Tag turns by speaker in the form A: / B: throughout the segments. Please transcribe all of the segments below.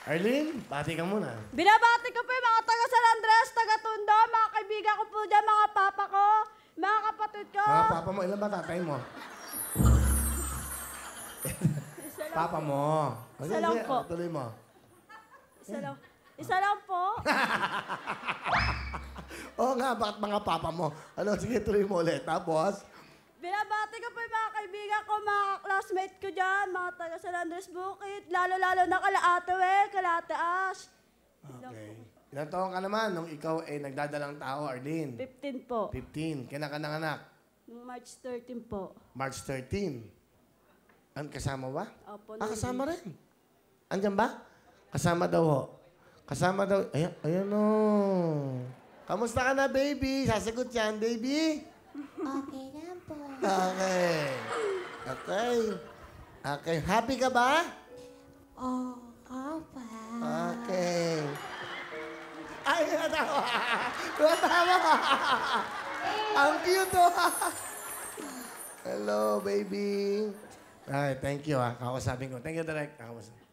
A: Arlene, bati ka muna.
B: Binabati ko po yung mga taga San Andres, taga Tondo, mga kaibigan ko po dyan, mga papa ko, mga kapatid ko.
A: Mga papa mo, ilan ba tatay mo? Papa mo.
B: Isa lang po.
A: Tuloy mo.
B: Isa lang po.
A: Oo nga, bakit mga papa mo? Ano, sige, tuloy mo ulit. Tapos,
B: Binabati ko po yung mga kaibigan ko, mga classmate ko dyan, mga taga San Andres Bukid, lalo-lalo na kala Ate Wel, kala Ate Ash.
A: okay. Ilang taon ka naman nung ikaw ay nagdadalang tao, Arlene?
B: 15 po.
A: 15. Kailan ka nanganak?
B: Nung March 13 po.
A: March 13. Ang kasama ba?
B: Opo,
A: Kasama rin. Andyan ba? Kasama daw ho. Kasama daw. Ayan o. Kamusta ka na, baby? Sasagot yan, baby?
C: Okay na po.
A: Okay. Okay. Okay. Happy ka ba?
C: Oh, opa.
A: Okay. Ay, natawa. Natawa. Ang cute oh. Hello, baby. Ay, thank you Kakausapin ko. Thank you, Direk. Kakausapin.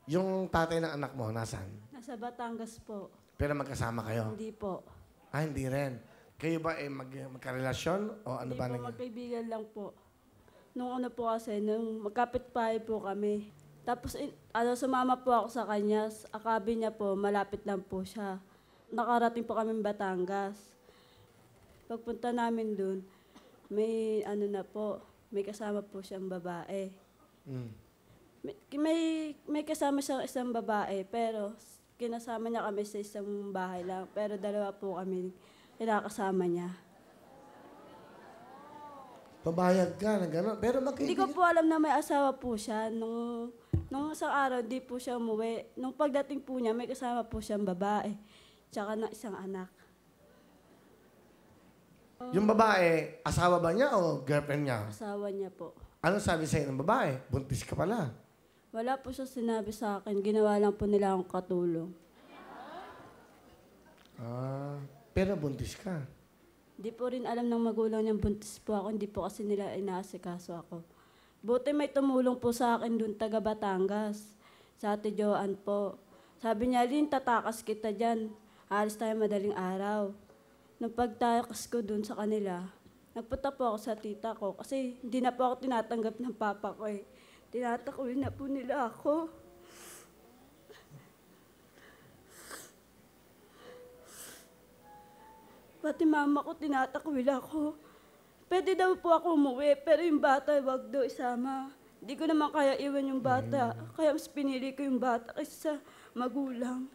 A: Yung tatay ng anak mo, nasaan?
B: Nasa Batangas po.
A: Pero magkasama kayo?
B: Hindi po.
A: Hindi rin. Kayo ba magkarelasyon? O ano
B: Hindi
A: ba
B: po,
A: nangyari?
B: magkaibigan lang po. Nung ano po kasi, nung magkapit-bahay po kami. Tapos, sumama po ako sa kanya. Akabi niya po, malapit lang po siya. Nakarating po kami Batangas. Pagpunta namin dun, may may kasama po siyang babae.
A: Mm.
B: May kasama siyang isang babae, pero kinasama niya kami sa isang bahay lang. Pero dalawa po kami kinakasama niya.
A: Pabayag ka na gano'n. Pero
B: Hindi ko po alam na may asawa po siya. Nung isang araw, di po siya umuwi. Nung pagdating po niya, may kasama po siyang babae. Tsaka na isang anak.
A: Yung babae, asawa ba niya o girlfriend niya?
B: Asawa niya po.
A: Ano sabi sa'yo ng babae? Buntis ka pala.
B: Wala po siya sinabi sa akin. Ginawa lang po nila akong katulong.
A: Pero buntis ka.
B: Di po rin alam ng magulang niyang buntis po ako. Hindi po kasi nila inaasikaso ako. Buti may tumulong po sa akin dun, taga Batangas. Sa Ate Joanne po. Sabi niya, Lynn, tatakas kita dyan. Alis tayo madaling araw. Nung pagtakas ko dun sa kanila, nagpunta po ako sa tita ko. Kasi hindi na po ako tinatanggap ng papa ko eh. Tinatakwil na po nila ako. Pati mama ko, tinatakwil ako. Pwede daw po ako umuwi, pero yung bata, wag daw isama. Hindi ko naman kaya iwan yung bata. Kaya mas pinili ko yung bata kaysa sa magulang.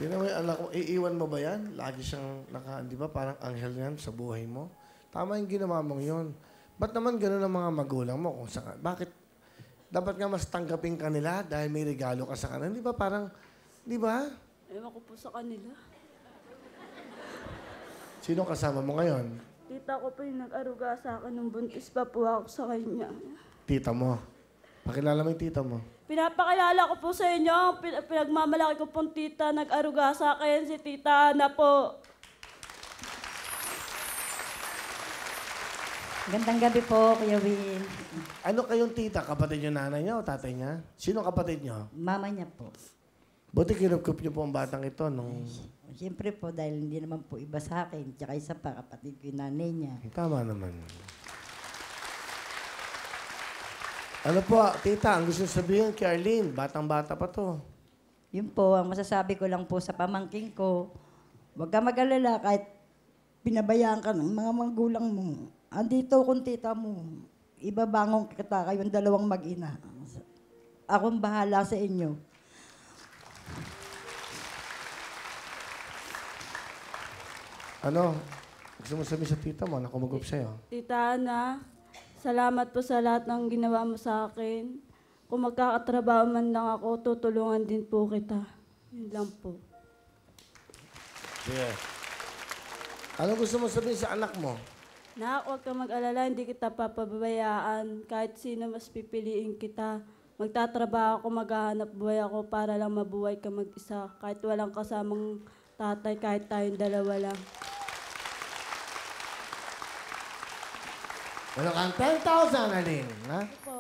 A: Tingnan mo yung anak ko, iiwan mo ba yan? Lagi siyang di ba parang anghel yan sa buhay mo? Tama yung ginawa mong yun. Ba't naman gano'n ang mga magulang mo? Bakit dapat nga mas tanggapin ka nila dahil may regalo ka sa kanila? Di ba parang, di ba?
B: Ewan ko po sa kanila.
A: Sino kasama mo ngayon?
B: Tita ko po yung nag-aruga sa akin nung buntis pa po ako sa kanya.
A: Tita mo. Pakilala mo yung tita mo.
B: Pinapakilala ko po sa inyo, pinagmamalaki ko pong tita, nag-aruga sa akin, si Tita Ana po.
D: Gandang gabi po, Kuya Will.
A: Ano kayong tita? Kapatid yung nanay niya o tatay niya? Sino kapatid niyo?
D: Mama niya po.
A: Buti kinukup niyo po ang batang ito nung...
D: Siyempre po, dahil hindi naman po iba sa akin. Tsaka isa pa, kapatid ko yung nanay niya.
A: Tama naman. Ano po, tita, ang gusto sabihin kay Arlene, batang-bata pa to.
D: Yun po, ang masasabi ko lang po sa pamangking ko, huwag ka mag-alala kahit pinabayaan ka ng mga magulang mo. Andito kung tita mo, ibabangon kita kayong dalawang mag-ina. Akong bahala sa inyo.
A: Ano? Gusto mo sabihin sa tita mo na kumugup sa'yo?
B: Tita Ana, salamat po sa lahat ng ginawa mo sa akin. Kung magkakatrabaho man lang ako, tutulungan din po kita. Yun lang po.
A: Sige. Ano gusto mo sabihin sa anak mo?
B: Nak, huwag kang mag-alala, hindi kita papabayaan. Kahit sino mas pipiliin kita. Magtatrabaho ako, maghahanap buhay ako para lang mabuhay ka mag-isa. Kahit walang kasamang tatay, kahit tayong dalawa lang.
A: Meron kang 10,000, Aling. Ha?
C: Po.